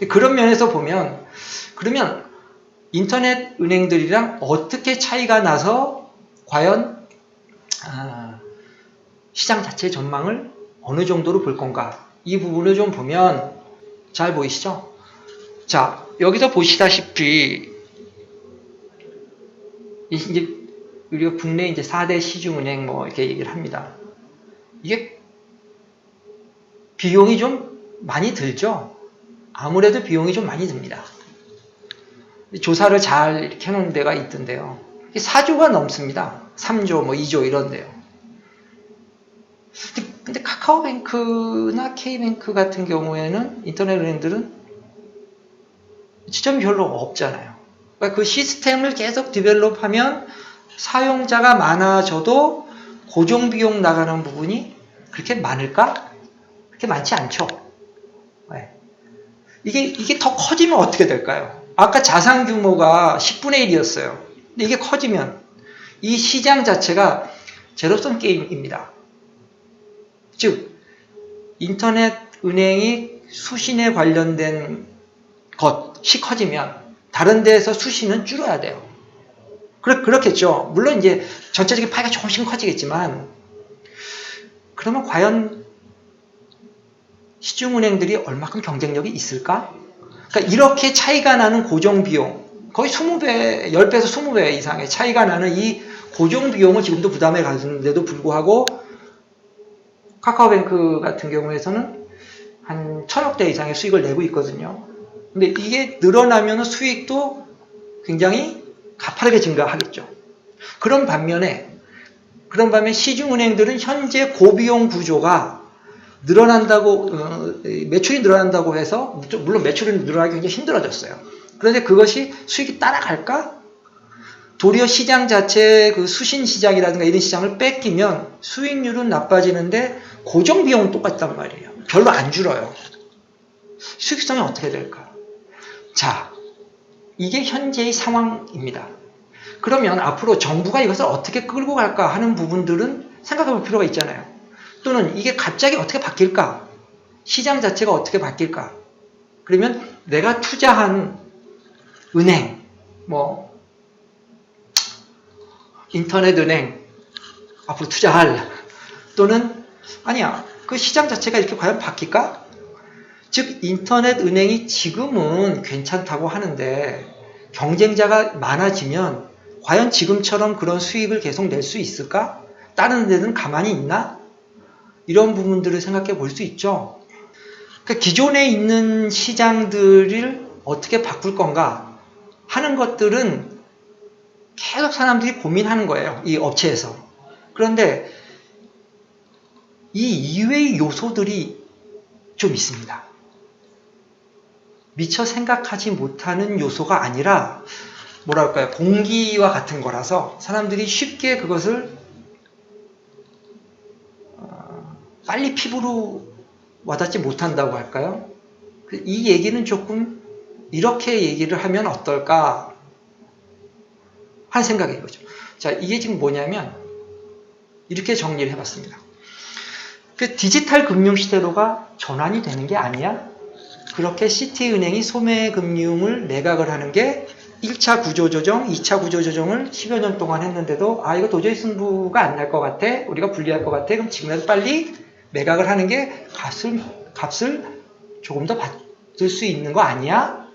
그런 면에서 보면 그러면 인터넷 은행들이랑 어떻게 차이가 나서 과연 시장 자체의 전망을 어느 정도로 볼 건가, 이 부분을 좀 보면 잘 보이시죠? 자, 여기서 보시다시피 이제 우리가 국내 이제 4대 시중은행 뭐 이렇게 얘기를 합니다. 이게 비용이 좀 많이 들죠? 아무래도 비용이 좀 많이 듭니다. 조사를 잘 이렇게 해놓은 데가 있던데요. 4조가 넘습니다. 3조, 뭐 2조 이런데요. 근데 카카오뱅크나 K뱅크 같은 경우에는 인터넷 은행들은 지점이 별로 없잖아요. 그러니까 그 시스템을 계속 디벨롭하면 사용자가 많아져도 고정비용 나가는 부분이 그렇게 많을까? 그렇게 많지 않죠. 네. 이게 더 커지면 어떻게 될까요? 아까 자산 규모가 10분의 1이었어요. 근데 이게 커지면 이 시장 자체가 제로섬 게임입니다. 즉, 인터넷 은행이 수신에 관련된 것이 커지면 다른 데에서 수신은 줄어야 돼요. 그렇겠죠. 물론 이제 전체적인 파이가 조금씩 커지겠지만, 그러면 과연 시중은행들이 얼마큼 경쟁력이 있을까? 그러니까 이렇게 차이가 나는 고정비용, 거의 20배, 10배에서 20배 이상의 차이가 나는 이 고정비용을 지금도 부담해 가는데도 불구하고 카카오뱅크 같은 경우에서는 한 1000억대 이상의 수익을 내고 있거든요. 근데 이게 늘어나면 수익도 굉장히 가파르게 증가하겠죠. 그런 반면에 시중은행들은 현재 고비용 구조가 늘어난다고, 매출이 늘어난다고 해서, 물론 매출이 늘어나기 굉장히 힘들어졌어요. 그런데 그것이 수익이 따라갈까? 도리어 시장 자체의 그 수신 시장이라든가 이런 시장을 뺏기면 수익률은 나빠지는데 고정 비용은 똑같단 말이에요. 별로 안 줄어요. 수익성이 어떻게 될까? 자, 이게 현재의 상황입니다. 그러면 앞으로 정부가 이것을 어떻게 끌고 갈까 하는 부분들은 생각해 볼 필요가 있잖아요. 또는 이게 갑자기 어떻게 바뀔까? 시장 자체가 어떻게 바뀔까? 그러면 내가 투자한 은행, 뭐 인터넷 은행 앞으로 투자할, 또는 아니야, 그 시장 자체가 이렇게 과연 바뀔까? 즉 인터넷 은행이 지금은 괜찮다고 하는데 경쟁자가 많아지면 과연 지금처럼 그런 수익을 계속 낼 수 있을까? 다른 데는 가만히 있나? 이런 부분들을 생각해 볼 수 있죠. 그러니까 기존에 있는 시장들을 어떻게 바꿀 건가 하는 것들은 계속 사람들이 고민하는 거예요. 이 업체에서. 그런데 이 이외의 요소들이 좀 있습니다. 미처 생각하지 못하는 요소가 아니라 뭐랄까요, 공기와 같은 거라서 사람들이 쉽게 그것을 빨리 피부로 와닿지 못한다고 할까요? 이 얘기는 조금 이렇게 얘기를 하면 어떨까 하는 생각인 거죠. 자, 이게 지금 뭐냐면 이렇게 정리를 해봤습니다. 그 디지털 금융 시대로가 전환이 되는 게 아니야? 그렇게 시티은행이 소매금융을 매각을 하는 게 1차 구조조정, 2차 구조조정을 10여 년 동안 했는데도 이거 도저히 승부가 안 날 것 같아, 우리가 불리할 것 같아, 그럼 지금이라도 빨리 매각을 하는 게 값을 조금 더 받을 수 있는 거 아니야?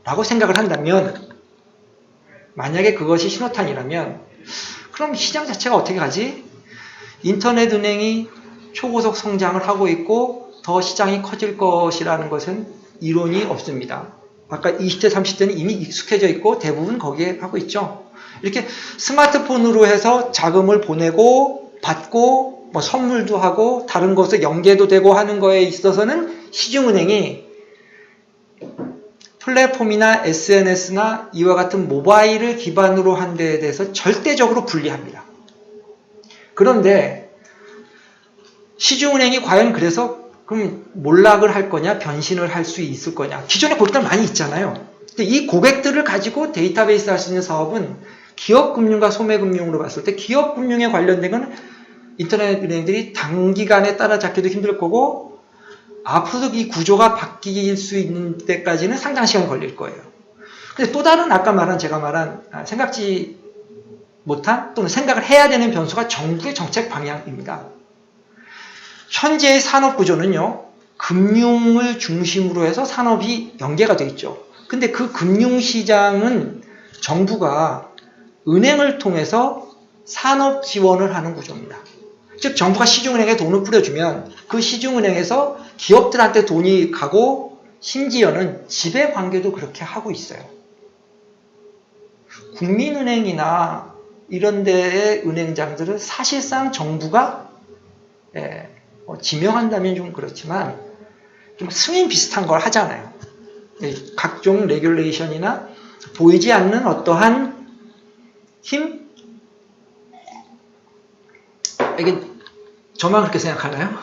라고 생각을 한다면, 만약에 그것이 신호탄이라면 그럼 시장 자체가 어떻게 가지? 인터넷 은행이 초고속 성장을 하고 있고 더 시장이 커질 것이라는 것은 이론이 없습니다. 아까 20대, 30대는 이미 익숙해져 있고 대부분 거기에 하고 있죠. 이렇게 스마트폰으로 해서 자금을 보내고 받고 뭐 선물도 하고 다른 것에 연계도 되고 하는 거에 있어서는 시중은행이 플랫폼이나 SNS나 이와 같은 모바일을 기반으로 한 데에 대해서 절대적으로 불리합니다. 그런데 시중은행이 과연 그래서 그럼 몰락을 할 거냐, 변신을 할 수 있을 거냐, 기존에 고객들 많이 있잖아요. 근데 이 고객들을 가지고 데이터베이스 할 수 있는 사업은 기업금융과 소매금융으로 봤을 때 기업금융에 관련된 건 인터넷 은행들이 단기간에 따라잡기도 힘들 거고 앞으로도 이 구조가 바뀔 수 있는 때까지는 상당한 시간이 걸릴 거예요. 근데 또 다른 아까 제가 말한 생각지 못한 또는 생각을 해야 되는 변수가 정부의 정책 방향입니다. 현재의 산업 구조는요, 금융을 중심으로 해서 산업이 연계가 되어 있죠. 근데 그 금융시장은 정부가 은행을 통해서 산업 지원을 하는 구조입니다. 즉 정부가 시중은행에 돈을 뿌려주면 그 시중은행에서 기업들한테 돈이 가고 심지어는 지배관계도 그렇게 하고 있어요. 국민은행이나 이런 데의 은행장들은 사실상 정부가 지명한다면 좀 그렇지만 좀 승인 비슷한 걸 하잖아요. 각종 레귤레이션이나 보이지 않는 어떠한 힘? 이게 저만 그렇게 생각하나요?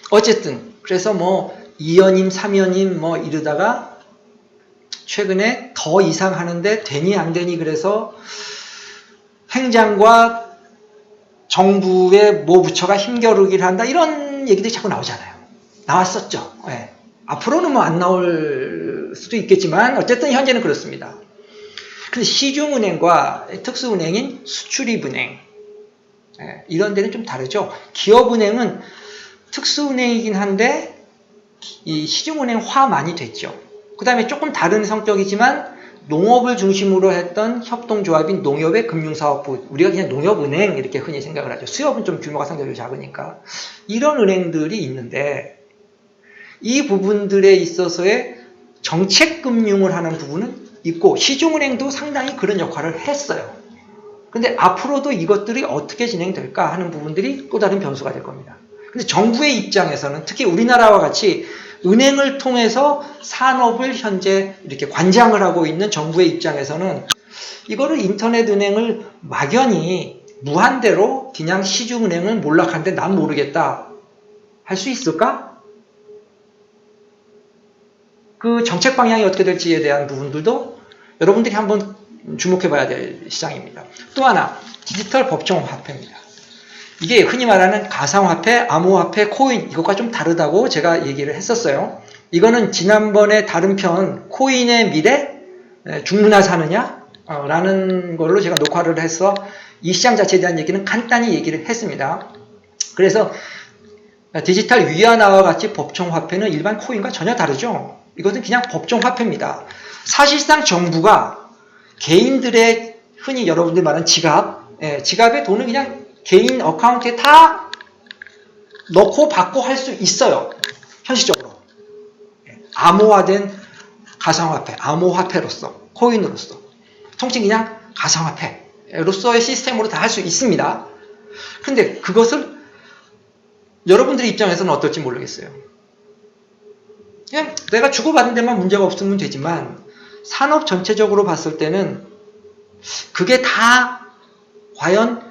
어쨌든 그래서 뭐 2연임, 3연임 뭐 이러다가 최근에 더 이상 하는데 되니 안 되니 그래서 행장과 정부의 모 부처가 힘겨루기를 한다 이런 얘기들이 자꾸 나오잖아요. 나왔었죠. 네. 앞으로는 뭐 안 나올 수도 있겠지만 어쨌든 현재는 그렇습니다. 근데 시중은행과 특수은행인 수출입은행 이런 데는 좀 다르죠. 기업은행은 특수은행이긴 한데 이 시중은행화 많이 됐죠. 그 다음에 조금 다른 성격이지만 농업을 중심으로 했던 협동조합인 농협의 금융사업부, 우리가 그냥 농협은행 이렇게 흔히 생각을 하죠. 수협은 좀 규모가 상대적으로 작으니까. 이런 은행들이 있는데 이 부분들에 있어서의 정책금융을 하는 부분은 있고 시중은행도 상당히 그런 역할을 했어요. 근데 앞으로도 이것들이 어떻게 진행될까 하는 부분들이 또 다른 변수가 될 겁니다. 근데 정부의 입장에서는 특히 우리나라와 같이 은행을 통해서 산업을 현재 이렇게 관장을 하고 있는 정부의 입장에서는 이거를 인터넷 은행을 막연히 무한대로 그냥 시중은행을 몰락하는데 난 모르겠다 할 수 있을까? 그 정책 방향이 어떻게 될지에 대한 부분들도 여러분들이 한번 주목해 봐야 될 시장입니다. 또 하나 디지털 법정 화폐입니다. 이게 흔히 말하는 가상화폐, 암호화폐, 코인 이것과 좀 다르다고 제가 얘기를 했었어요. 이거는 지난번에 다른 편 코인의 미래? 죽느냐 사느냐? 라는 걸로 제가 녹화를 해서 이 시장 자체에 대한 얘기는 간단히 얘기를 했습니다. 그래서 디지털 위안화와 같이 법정화폐는 일반 코인과 전혀 다르죠. 이것은 그냥 법정화폐입니다. 사실상 정부가 개인들의 흔히 여러분들 말하는 지갑에 돈을 그냥 개인 어카운트에 다 넣고 받고 할 수 있어요. 현실적으로. 암호화된 가상화폐, 암호화폐로서, 코인으로서. 통칭 그냥 가상화폐로서의 시스템으로 다 할 수 있습니다. 근데 그것을 여러분들의 입장에서는 어떨지 모르겠어요. 그냥 내가 주고받은 데만 문제가 없으면 되지만 산업 전체적으로 봤을 때는 그게 다 과연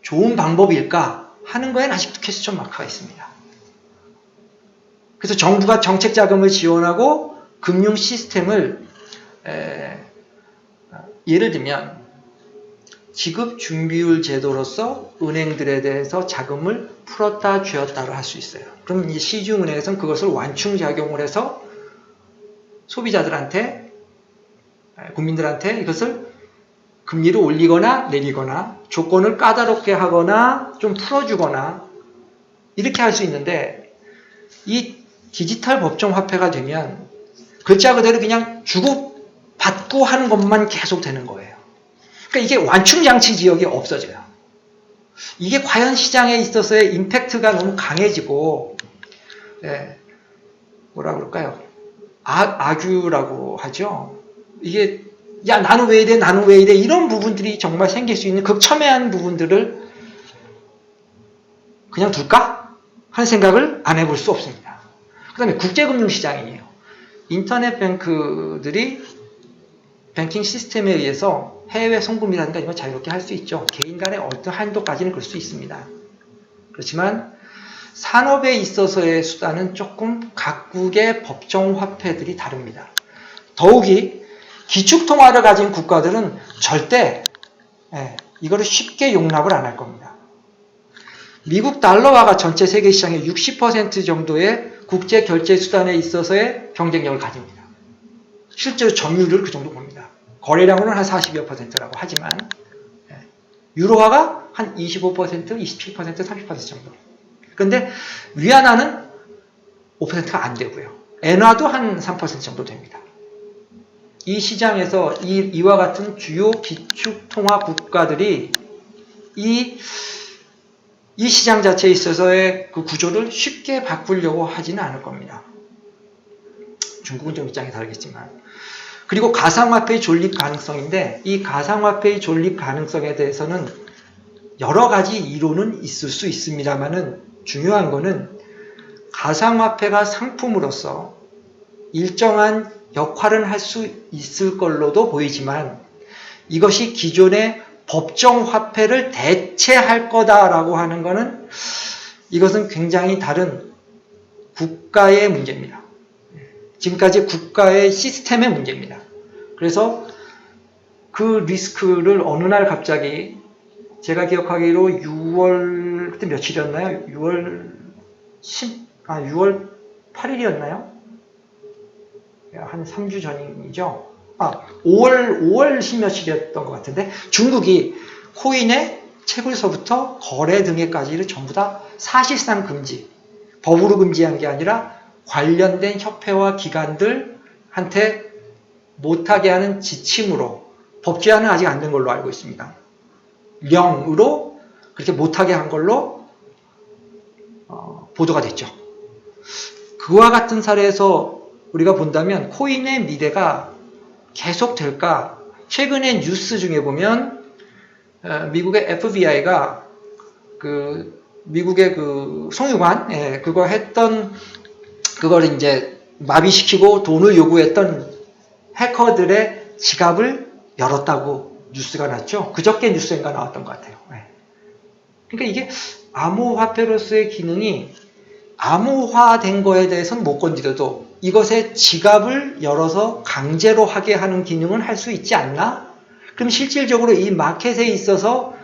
좋은 방법일까 하는 거에는 아직도 퀘스천 마크가 있습니다. 그래서 정부가 정책 자금을 지원하고 금융 시스템을 예를 들면 지급 준비율 제도로서 은행들에 대해서 자금을 풀었다 쥐었다를 할 수 있어요. 그럼 이 시중은행에서는 그것을 완충작용을 해서 소비자들한테 국민들한테 이것을 금리를 올리거나 내리거나 조건을 까다롭게 하거나 좀 풀어주거나 이렇게 할 수 있는데 이 디지털 법정화폐가 되면 글자 그대로 그냥 주고받고 하는 것만 계속 되는 거예요. 그러니까 이게 완충장치 지역이 없어져요. 이게 과연 시장에 있어서의 임팩트가 너무 강해지고 뭐라 그럴까요? 악유라고 하죠. 이게 야 나는 왜 이래 나는 왜 이래 이런 부분들이 정말 생길 수 있는 극첨예한 부분들을 그냥 둘까? 하는 생각을 안 해볼 수 없습니다. 그 다음에 국제금융시장이에요. 인터넷 뱅크들이 뱅킹 시스템에 의해서 해외 송금이라든가 이런 거 자유롭게 할 수 있죠. 개인 간의 어떤 한도까지는 그럴 수 있습니다. 그렇지만 산업에 있어서의 수단은 조금 각국의 법정화폐들이 다릅니다. 더욱이 기축통화를 가진 국가들은 절대 이거를 쉽게 용납을 안 할 겁니다. 미국 달러화가 전체 세계 시장의 60% 정도의 국제 결제 수단에 있어서의 경쟁력을 가집니다. 실제로 점유율을 그 정도 봅니다. 거래량으로는 한 40여 %라고 하지만 유로화가 한 25%, 27%, 30% 정도. 그런데 위안화는 5%가 안 되고요. 엔화도 한 3% 정도 됩니다. 이 시장에서 이와 같은 주요 기축통화 국가들이 이 시장 자체에 있어서의 그 구조를 쉽게 바꾸려고 하지는 않을 겁니다. 중국은 좀 입장이 다르겠지만. 그리고 가상화폐의 존립 가능성인데 이 가상화폐의 존립 가능성에 대해서는 여러 가지 이론은 있을 수 있습니다만은 중요한 거는 가상화폐가 상품으로서 일정한 역할은 할 수 있을 걸로도 보이지만 이것이 기존의 법정화폐를 대체할 거다라고 하는 것은 이것은 굉장히 다른 국가의 문제입니다. 지금까지 국가의 시스템의 문제입니다. 그래서 그 리스크를 어느 날 갑자기 제가 기억하기로 6월 그때 며칠이었나요? 6월 8일이었나요? 한 3주 전이죠. 5월 10며칠이었던 것 같은데 중국이 코인의 채굴서부터 거래 등에까지를 전부 다 사실상 금지, 법으로 금지한 게 아니라 관련된 협회와 기관들한테 못하게 하는 지침으로 법 제한은 아직 안 된 걸로 알고 있습니다. 명으로 그렇게 못하게 한 걸로 보도가 됐죠. 그와 같은 사례에서 우리가 본다면 코인의 미래가 계속 될까? 최근에 뉴스 중에 보면 미국의 FBI가 그 미국의 그 송유관 그거 했던 그걸 이제 마비시키고 돈을 요구했던 해커들의 지갑을 열었다고 뉴스가 났죠. 그저께 뉴스인가 나왔던 것 같아요. 그러니까 이게 암호화폐로서의 기능이 암호화된 거에 대해서는 못 건드려도 이것의 지갑을 열어서 강제로 하게 하는 기능은 할 수 있지 않나? 그럼 실질적으로 이 마켓에 있어서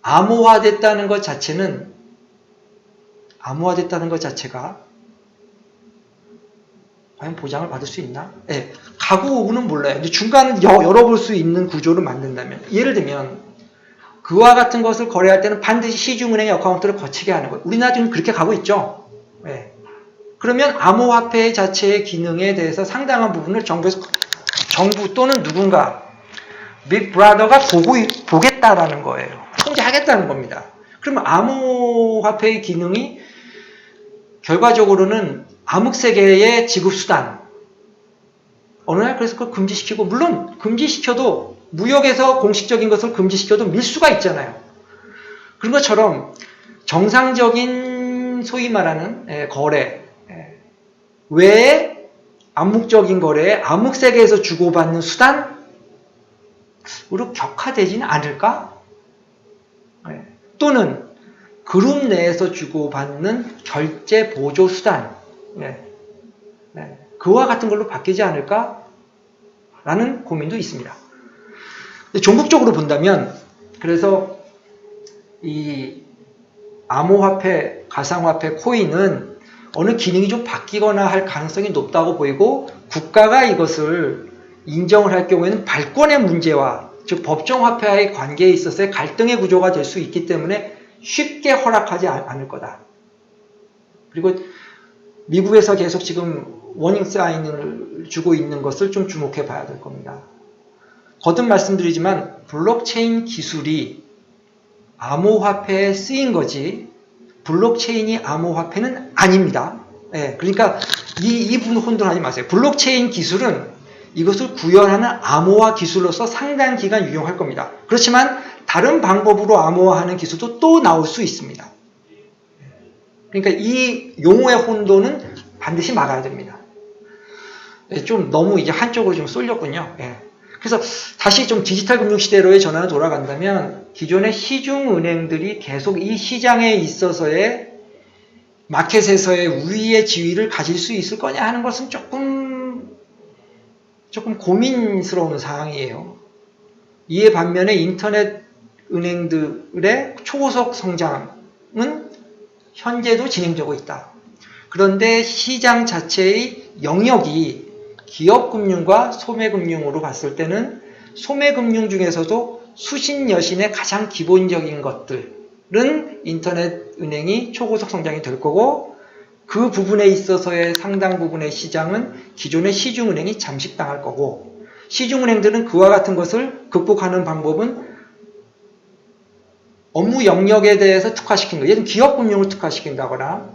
암호화됐다는 것 자체가 과연 보장을 받을 수 있나? 가구 오구는 몰라요. 근데 중간을 열어볼 수 있는 구조를 만든다면, 예를 들면 그와 같은 것을 거래할 때는 반드시 시중은행의 어카운트를 거치게 하는 거예요. 우리나라 지금 그렇게 가고 있죠. 그러면 암호화폐 자체의 기능에 대해서 상당한 부분을 정부 또는 누군가 빅브라더가 보겠다라는 거예요. 통제하겠다는 겁니다. 그러면 암호화폐의 기능이 결과적으로는 암흑세계의 지급수단 어느 날 그래서 그걸 금지시키고, 물론 금지시켜도 무역에서 공식적인 것을 금지시켜도 밀수가 있잖아요. 그런 것처럼 정상적인 소위 말하는 거래 외에 암묵적인 거래에 암흑세계에서 주고받는 수단으로 격화되지는 않을까? 또는 그룹 내에서 주고받는 결제 보조 수단 그와 같은 걸로 바뀌지 않을까? 라는 고민도 있습니다. 종국적으로 본다면 그래서 이 암호화폐, 가상화폐, 코인은 어느 기능이 좀 바뀌거나 할 가능성이 높다고 보이고 국가가 이것을 인정을 할 경우에는 발권의 문제와 즉 법정화폐와의 관계에 있어서의 갈등의 구조가 될 수 있기 때문에 쉽게 허락하지 않을 거다. 그리고 미국에서 계속 지금 워닝 사인을 주고 있는 것을 좀 주목해 봐야 될 겁니다. 거듭 말씀드리지만 블록체인 기술이 암호화폐에 쓰인 거지 블록체인이 암호화폐는 아닙니다. 그러니까 이 부분 혼돈하지 마세요. 블록체인 기술은 이것을 구현하는 암호화 기술로서 상당 기간 유용할 겁니다. 그렇지만 다른 방법으로 암호화하는 기술도 또 나올 수 있습니다. 그러니까 이 용어의 혼돈은 반드시 막아야 됩니다. 좀 너무 이제 한쪽으로 좀 쏠렸군요. 그래서 다시 좀 디지털 금융 시대로의 전환을 돌아간다면 기존의 시중은행들이 계속 이 시장에 있어서의 마켓에서의 우위의 지위를 가질 수 있을 거냐 하는 것은 조금 고민스러운 상황이에요. 이에 반면에 인터넷 은행들의 초고속 성장, 현재도 진행되고 있다. 그런데 시장 자체의 영역이 기업금융과 소매금융으로 봤을 때는 소매금융 중에서도 수신 여신의 가장 기본적인 것들은 인터넷 은행이 초고속 성장이 될 거고, 그 부분에 있어서의 상당 부분의 시장은 기존의 시중은행이 잠식당할 거고, 시중은행들은 그와 같은 것을 극복하는 방법은 업무 영역에 대해서 특화시킨 거예요. 예를 들면 기업금융을 특화시킨다거나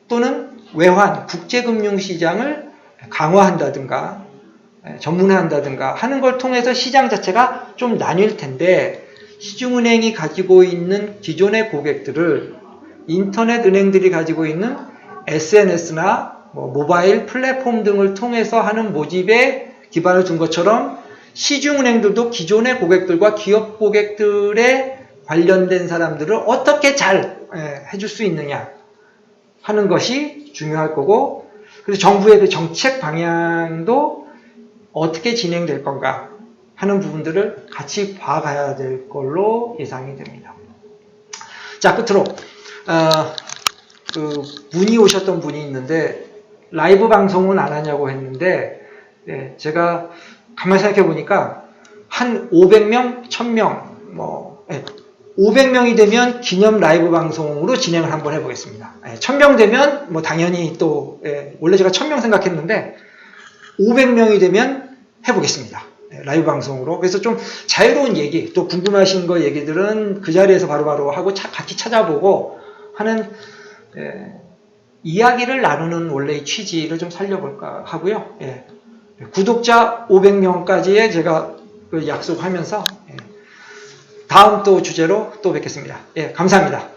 또는 외환, 국제금융시장을 강화한다든가 전문화한다든가 하는 걸 통해서 시장 자체가 좀 나뉠 텐데, 시중은행이 가지고 있는 기존의 고객들을 인터넷 은행들이 가지고 있는 SNS나 모바일 플랫폼 등을 통해서 하는 모집에 기반을 둔 것처럼 시중은행들도 기존의 고객들과 기업 고객들의 관련된 사람들을 어떻게 잘 해줄 수 있느냐 하는 것이 중요할 거고, 그래서 정부의 그 정책 방향도 어떻게 진행될 건가 하는 부분들을 같이 봐가야 될 걸로 예상이 됩니다. 자, 끝으로 그 문의 오셨던 분이 있는데 라이브 방송은 안 하냐고 했는데, 제가 가만히 생각해 보니까 한 500명, 1000명, 500명이 되면 기념 라이브 방송으로 진행을 한번 해보겠습니다. 1000명 되면 당연히 또 원래 제가 1000명 생각했는데 500명이 되면 해보겠습니다. 라이브 방송으로. 그래서 좀 자유로운 얘기, 또 궁금하신 거 얘기들은 그 자리에서 바로바로 하고 같이 찾아보고 하는 이야기를 나누는 원래의 취지를 좀 살려볼까 하고요. 구독자 500명까지의 제가 약속하면서 다음 또 주제로 또 뵙겠습니다. 감사합니다.